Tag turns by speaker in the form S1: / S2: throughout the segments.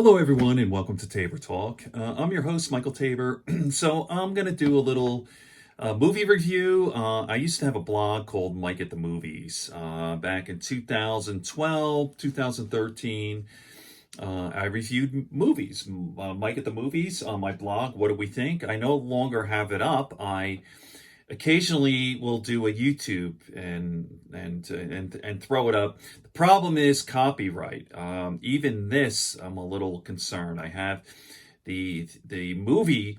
S1: Hello, everyone, and welcome to Tabor Talk. I'm your host, Michael Tabor. So I'm going to do a little movie review. I used to have a blog called Mike at the Movies back in 2012, 2013. I reviewed movies. Mike at the Movies on my blog. What do we think? I no longer have it up. I occasionally will do a YouTube and throw it up. The problem is copyright. Even this, I'm a little concerned. I have the movie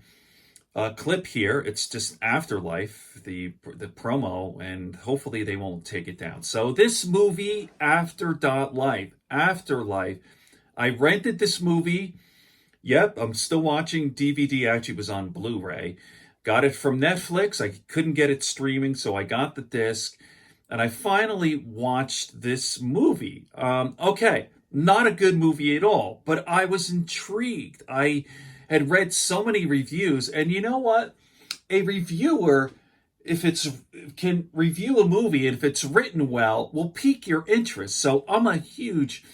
S1: clip here. It's just After.Life, the promo, and hopefully they won't take it down. So this movie, After.Life. I rented this movie. Yep, I'm still watching DVD. Actually, it was on Blu-ray. Got it from Netflix. I couldn't get it streaming, so I got the disc. And I finally watched this movie. Okay, not a good movie at all, but I was intrigued. I had read so many reviews, and you know what? A reviewer, if it's can review a movie, and if it's written well, will pique your interest. So I'm a huge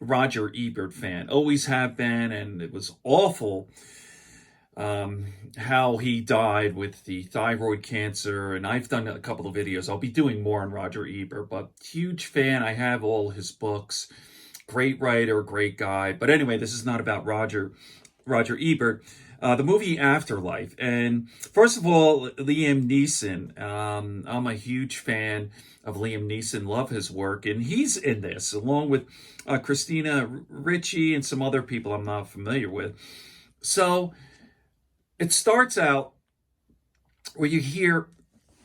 S1: Roger Ebert fan. Always have been, and it was awful how he died with the thyroid cancer, and I've done a couple of videos. I'll be doing more on Roger Ebert, but huge fan. I have all his books. Great writer, great guy. But anyway, this is not about Roger Ebert. The movie Afterlife. And first of all, Liam Neeson. I'm a huge fan of Liam Neeson. Love his work. And he's in this, along with Christina Ricci and some other people I'm not familiar with. So it starts out where you hear,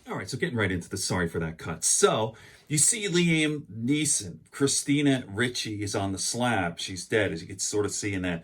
S1: all right, so getting right into the, sorry for that cut. So you see Liam Neeson, Christina Ricci is on the slab. She's dead, as you can sort of see in that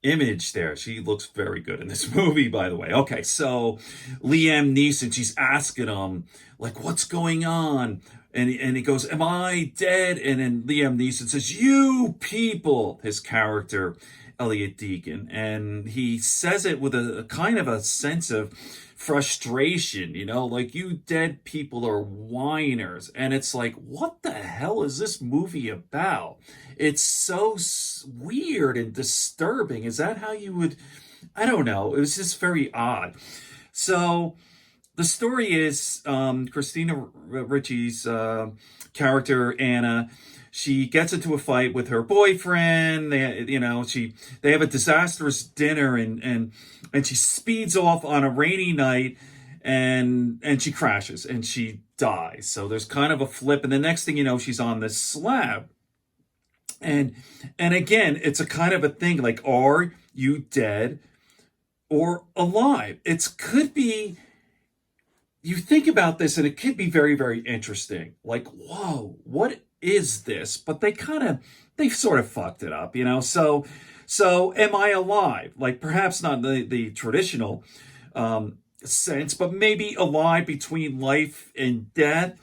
S1: image there. She looks very good in this movie, by the way. Okay, so Liam Neeson, she's asking him, like, what's going on? And he goes, am I dead? And then Liam Neeson says, you people, his character, Elliot Deacon. And he says it with a kind of a sense of frustration, you know, like, you dead people are whiners. And it's like, what the hell is this movie about? It's so weird and disturbing. Is that how you would, I don't know. It was just very odd. So the story is Christina Ricci's character, Anna. She gets into a fight with her boyfriend. They have a disastrous dinner, and she speeds off on a rainy night, and she crashes and she dies. So there's kind of a flip, and the next thing you know, she's on this slab. And again, it's a kind of a thing like, are you dead or alive? It could be. You think about this, and it could be very, very interesting. Like, whoa, what is this? But they sort of fucked it up, you know? So am I alive? Like, perhaps not in the traditional sense, but maybe alive between life and death.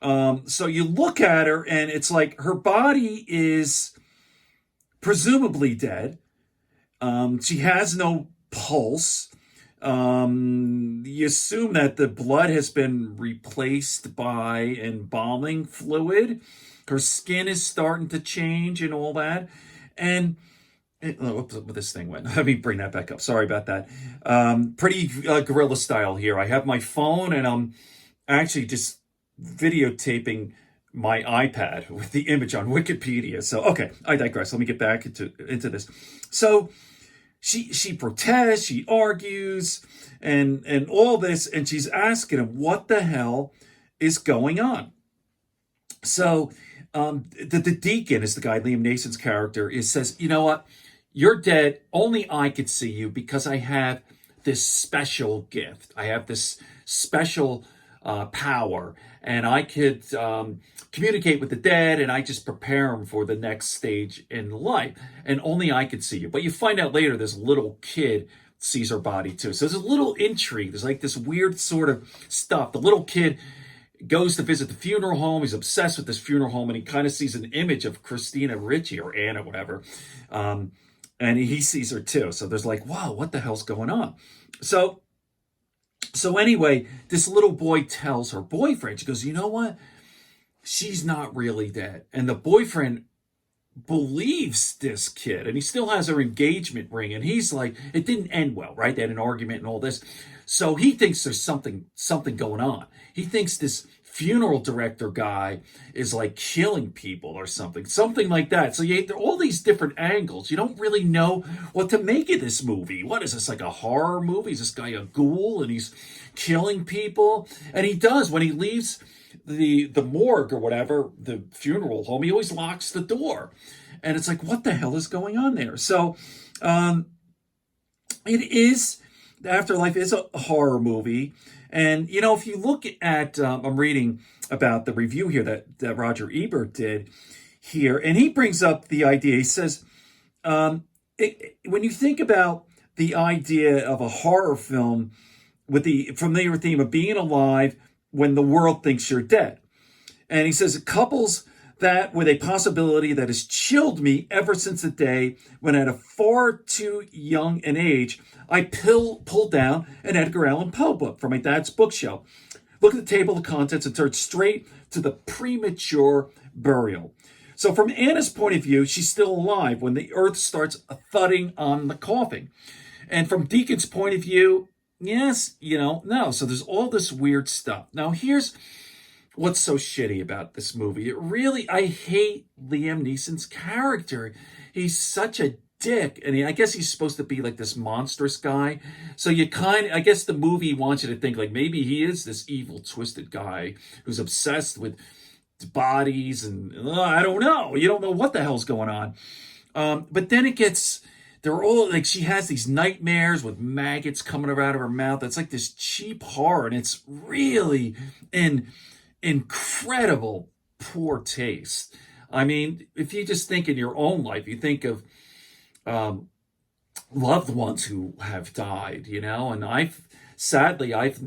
S1: So you look at her, and it's like her body is presumably dead. She has no pulse. You assume that the blood has been replaced by embalming fluid. Her skin is starting to change and all that. And this thing went. Let me bring that back up. Sorry about that. Pretty guerrilla style here. I have my phone, and I'm actually just videotaping my iPad with the image on Wikipedia. So, okay, I digress. Let me get back into this. So she protests, she argues, and all this, and she's asking him, what the hell is going on? So the deacon is the guy, Liam Neeson's character, says, you know what? You're dead. Only I could see you because I have this special gift. I have this special power, and I could communicate with the dead, and I just prepare them for the next stage in life, and only I could see you. But you find out later this little kid sees her body too. So there's a little intrigue. There's like this weird sort of stuff. The little kid goes to visit the funeral home. He's obsessed with this funeral home, and he kind of sees an image of Christina Ricci or Anna, whatever. And he sees her too. So there's like, wow, what the hell's going on? So anyway, this little boy tells her boyfriend, she goes, you know what? She's not really dead. And the boyfriend believes this kid, and he still has her engagement ring, and he's like, it didn't end well, right? They had an argument and all this. So he thinks there's something going on. He thinks this funeral director guy is like killing people or something like that. So there are all these different angles. You don't really know what to make of this movie. What is this, like a horror movie? Is this guy a ghoul and he's killing people? And he does, when he leaves the morgue or whatever, the funeral home, he always locks the door. And it's like, what the hell is going on there? So it is, Afterlife is a horror movie. And, if you look at, I'm reading about the review here that Roger Ebert did here, and he brings up the idea. He says, when you think about the idea of a horror film with the familiar theme of being alive when the world thinks you're dead. And he says it couples that with a possibility that has chilled me ever since the day when at a far too young an age, I pulled down an Edgar Allan Poe book from my dad's bookshelf, looked at the table of contents, and turned straight to the premature burial. So from Anna's point of view, she's still alive when the earth starts thudding on the coffin. And from Deacon's point of view, yes, no. So there's all this weird stuff. Now here's what's so shitty about this movie. I hate Liam Neeson's character. He's such a dick. And I guess he's supposed to be like this monstrous guy. So I guess the movie wants you to think like maybe he is this evil, twisted guy who's obsessed with bodies and I don't know. You don't know what the hell's going on. But then they're all like, she has these nightmares with maggots coming out of her mouth. It's like this cheap horror, and it's really in incredible poor taste. I mean, if you just think in your own life, you think of loved ones who have died, and I've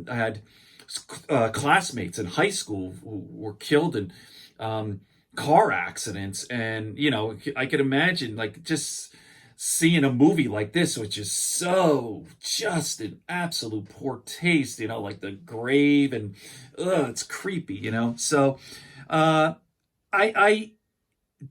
S1: had classmates in high school who were killed in car accidents, and I could imagine like just seeing a movie like this, which is so just an absolute poor taste, like the grave, and it's creepy, So I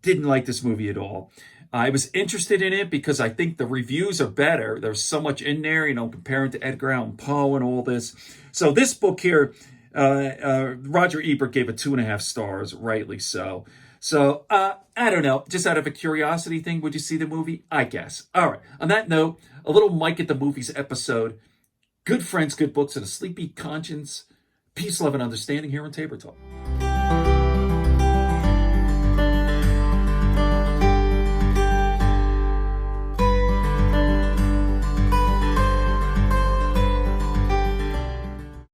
S1: didn't like this movie at all. I was interested in it because I think the reviews are better. There's so much in there, comparing to Edgar Allan Poe and all this. So this book here, Roger Ebert gave it 2.5 stars, rightly so. So, I don't know, just out of a curiosity thing, would you see the movie? I guess. All right, on that note, a little Mike at the Movies episode. Good friends, good books, and a sleepy conscience. Peace, love, and understanding here on Tabor Talk.